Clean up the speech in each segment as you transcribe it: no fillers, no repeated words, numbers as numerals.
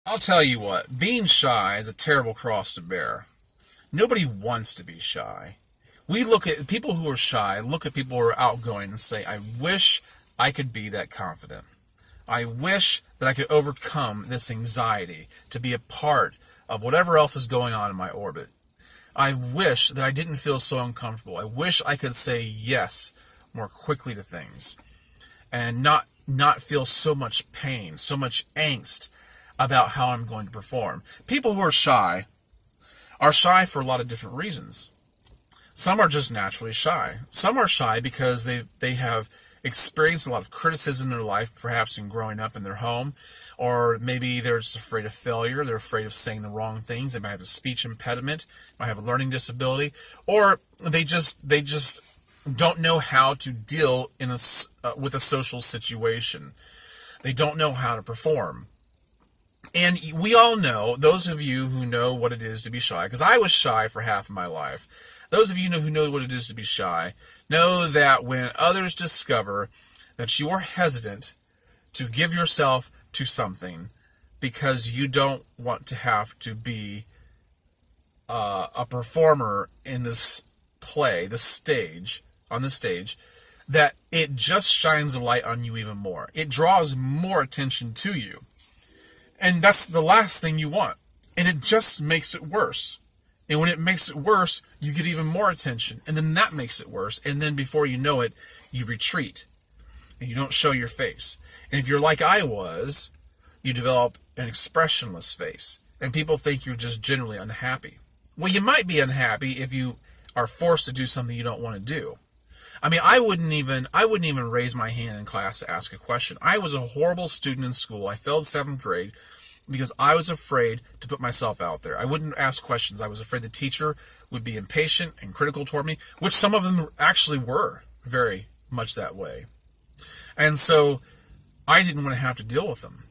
I'll tell you what, being shy is a terrible cross to bear. Nobody wants to be shy. We look at people who are shy, look at people who are outgoing and say, I wish I could be that confident. I wish that I could overcome this anxiety to be a part of whatever else is going on in my orbit. I wish that I didn't feel so uncomfortable. I wish I could say yes more quickly to things and not feel so much pain, so much angst about how I'm going to perform. People who are shy for a lot of different reasons. Some are just naturally shy. Some are shy because they have experienced a lot of criticism in their life, perhaps in growing up in their home, or maybe they're just afraid of failure. They're afraid of saying the wrong things. They might have a speech impediment, might have a learning disability, or they just don't know how to deal with a social situation. They don't know how to perform. And we all know, those of you who know what it is to be shy, because I was shy for half of my life, those of you who know what it is to be shy, know that when others discover that you are hesitant to give yourself to something because you don't want to have to be a performer in this play, on the stage, that it just shines a light on you even more. It draws more attention to you. And that's the last thing you want. And it just makes it worse. And when it makes it worse, you get even more attention. And then that makes it worse. And then before you know it, you retreat. And you don't show your face. And if you're like I was, you develop an expressionless face. And people think you're just generally unhappy. Well, you might be unhappy if you are forced to do something you don't want to do. I mean, I wouldn't even raise my hand in class to ask a question. I was a horrible student in school. I failed 7th grade because I was afraid to put myself out there. I wouldn't ask questions. I was afraid the teacher would be impatient and critical toward me, which some of them actually were very much that way. And so I didn't want to have to deal with them.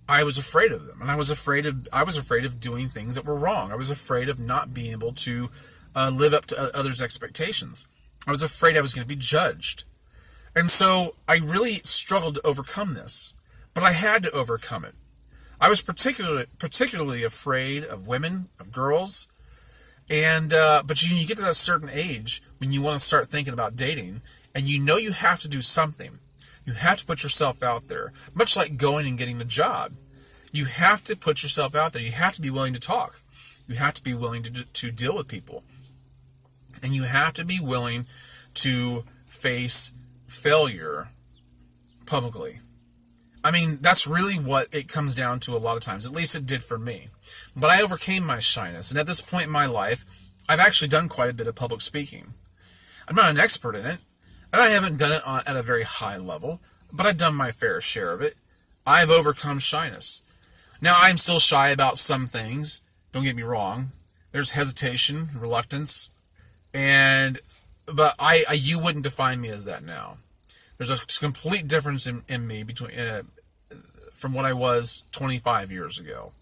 I was afraid of them, and I was afraid of doing things that were wrong. I was afraid of not being able to live up to others' expectations. I was afraid I was going to be judged. And so I really struggled to overcome this. But I had to overcome it. I was particularly afraid of women, of girls. And but you get to that certain age when you want to start thinking about dating, and you know you have to do something. You have to put yourself out there. Much like going and getting a job. You have to put yourself out there. You have to be willing to talk. You have to be willing to deal with people. And you have to be willing to face failure publicly. I mean, that's really what it comes down to a lot of times. At least it did for me. But I overcame my shyness. And at this point in my life, I've actually done quite a bit of public speaking. I'm not an expert in it. And I haven't done it at a very high level. But I've done my fair share of it. I've overcome shyness. Now, I'm still shy about some things. Don't get me wrong. There's hesitation, reluctance. But you wouldn't define me as that now. There's a complete difference in me from what I was 25 years ago.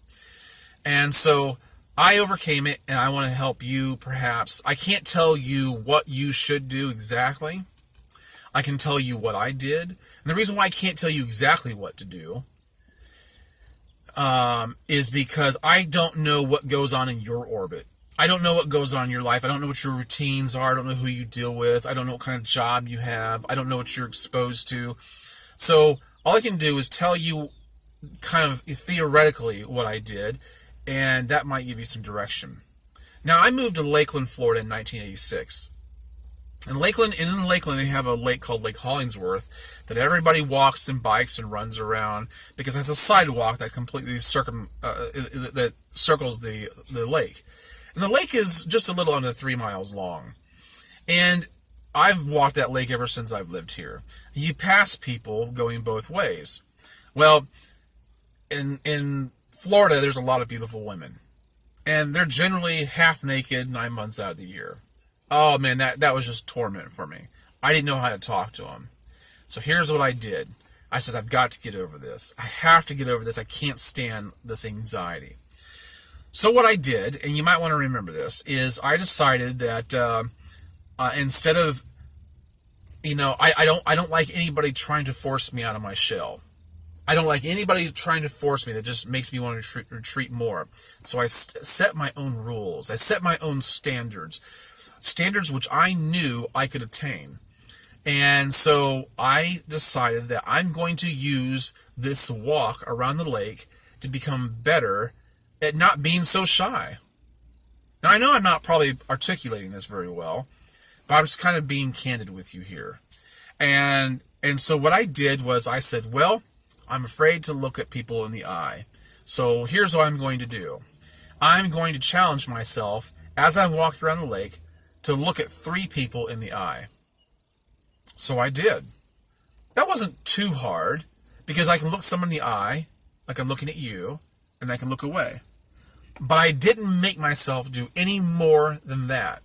And so I overcame it, and I want to help you perhaps. I can't tell you what you should do exactly. I can tell you what I did. And the reason why I can't tell you exactly what to do is because I don't know what goes on in your orbit. I don't know what goes on in your life. I don't know what your routines are. I don't know who you deal with. I don't know what kind of job you have. I don't know what you're exposed to. So all I can do is tell you kind of theoretically what I did, and that might give you some direction. Now, I moved to Lakeland, Florida in 1986. In Lakeland, they have a lake called Lake Hollingsworth that everybody walks and bikes and runs around because it has a sidewalk that completely that circles the lake. And the lake is just a little under 3 miles long. And I've walked that lake ever since I've lived here. You pass people going both ways. Well, in Florida, there's a lot of beautiful women. And they're generally half naked 9 months out of the year. Oh, man, that was just torment for me. I didn't know how to talk to them. So here's what I did. I said, I've got to get over this. I have to get over this. I can't stand this anxiety. So what I did, and you might want to remember this, is I decided that instead of, I don't like anybody trying to force me out of my shell. I don't like anybody trying to force me. That just makes me want to retreat more. So I set my own rules. I set my own standards. Standards which I knew I could attain. And so I decided that I'm going to use this walk around the lake to become better at not being so shy. Now, I know I'm not probably articulating this very well, but I'm just kind of being candid with you here. And so what I did was I said, well, I'm afraid to look at people in the eye. So here's what I'm going to do. I'm going to challenge myself as I'm walking around the lake to look at 3 people in the eye. So I did. That wasn't too hard because I can look someone in the eye, like I'm looking at you, and I can look away. But I didn't make myself do any more than that.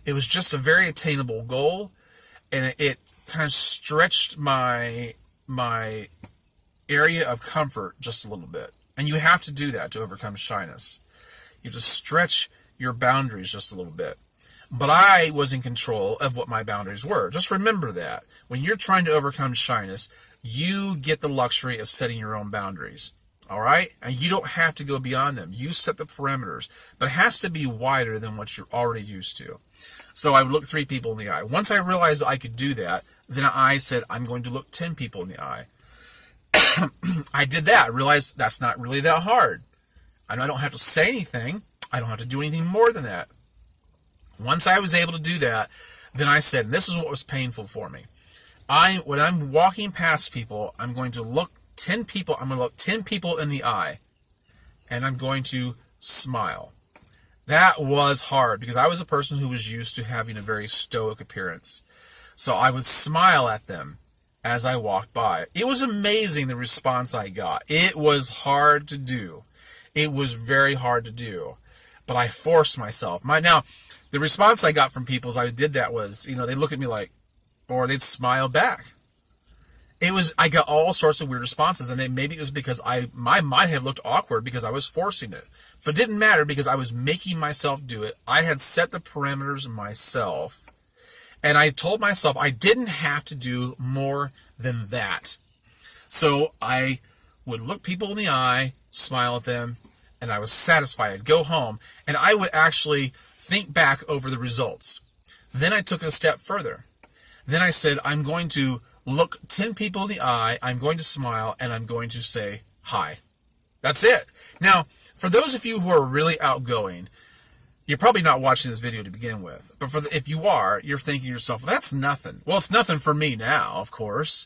It was just a very attainable goal, and it kind of stretched my area of comfort just a little bit. And you have to do that to overcome shyness. You have to stretch your boundaries just a little bit. But I was in control of what my boundaries were. Just remember that. When you're trying to overcome shyness, you get the luxury of setting your own boundaries. All right? And you don't have to go beyond them. You set the parameters. But it has to be wider than what you're already used to. So I would look 3 people in the eye. Once I realized I could do that, then I said, I'm going to look 10 people in the eye. I did that. I realized that's not really that hard. I don't have to say anything. I don't have to do anything more than that. Once I was able to do that, then I said, and this is what was painful for me. When I'm walking past people, I'm going to look 10 people. I'm going to look 10 people in the eye, and I'm going to smile. That was hard because I was a person who was used to having a very stoic appearance. So I would smile at them as I walked by. It was amazing the response I got. It was hard to do. It was very hard to do. But I forced myself. Now, the response I got from people as I did that was, they look at me like, or they'd smile back. I got all sorts of weird responses, and maybe it was because I might have looked awkward because I was forcing it. But it didn't matter because I was making myself do it. I had set the parameters myself, and I told myself I didn't have to do more than that. So I would look people in the eye, smile at them, and I was satisfied. I'd go home, and I would actually think back over the results. Then I took it a step further. Then I said, I'm going to look 10 people in the eye, I'm going to smile, and I'm going to say hi. That's it. Now, for those of you who are really outgoing, you're probably not watching this video to begin with. But if you are, you're thinking to yourself, well, that's nothing. Well, it's nothing for me now, of course.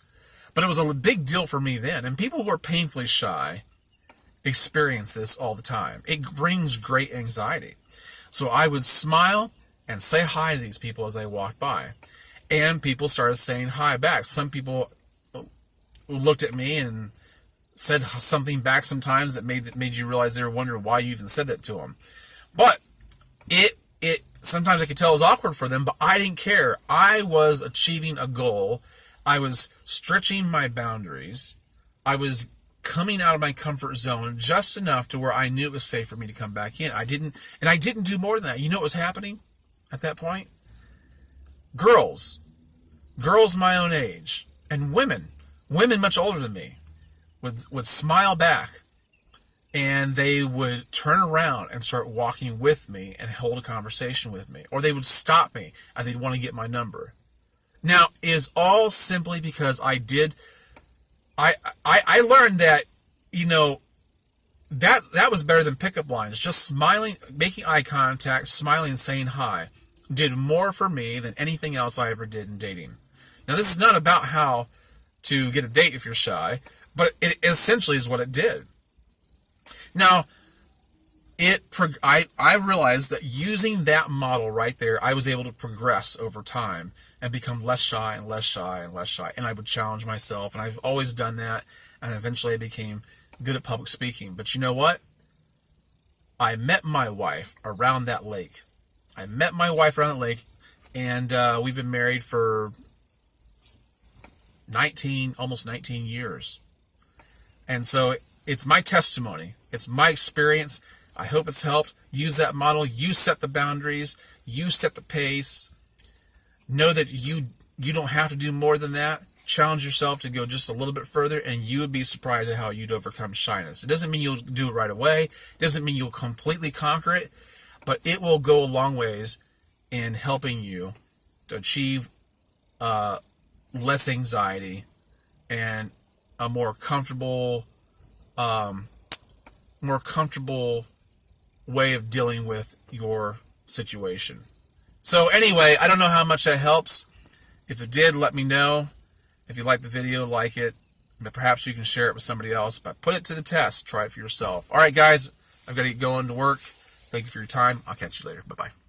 But it was a big deal for me then. And people who are painfully shy experience this all the time. It brings great anxiety. So I would smile and say hi to these people as I walked by. And people started saying hi back. Some people looked at me and said something back sometimes that made you realize they were wondering why you even said that to them. But it sometimes I could tell it was awkward for them, but I didn't care. I was achieving a goal. I was stretching my boundaries. I was coming out of my comfort zone just enough to where I knew it was safe for me to come back in. I didn't do more than that. You know what was happening at that point? Girls my own age, and women much older than me, would smile back, and they would turn around and start walking with me and hold a conversation with me, or they would stop me and they'd want to get my number. Now, it is all simply because I learned that, that was better than pickup lines. Just smiling, making eye contact, smiling, saying hi did more for me than anything else I ever did in dating. Now, this is not about how to get a date if you're shy, but it essentially is what it did. Now, I realized that using that model right there, I was able to progress over time and become less shy and less shy and less shy. And I would challenge myself, and I've always done that, and eventually I became good at public speaking. But you know what? I met my wife around that lake. And we've been married for almost 19 years. And so it's my testimony. It's my experience. I hope it's helped. Use that model. You set the boundaries. You set the pace. Know that you don't have to do more than that. challenge yourself to go just a little bit further, and you would be surprised at how you'd overcome shyness. It doesn't mean you'll do it right away. It doesn't mean you'll completely conquer it, but it will go a long ways in helping you to achieve less anxiety and a more comfortable way of dealing with your situation. So anyway, I don't know how much that helps. If it did, let me know. If you like the video, like it. But perhaps you can share it with somebody else. But put it to the test. Try it for yourself. All right, guys. I've got to get going to work. Thank you for your time. I'll catch you later. Bye-bye.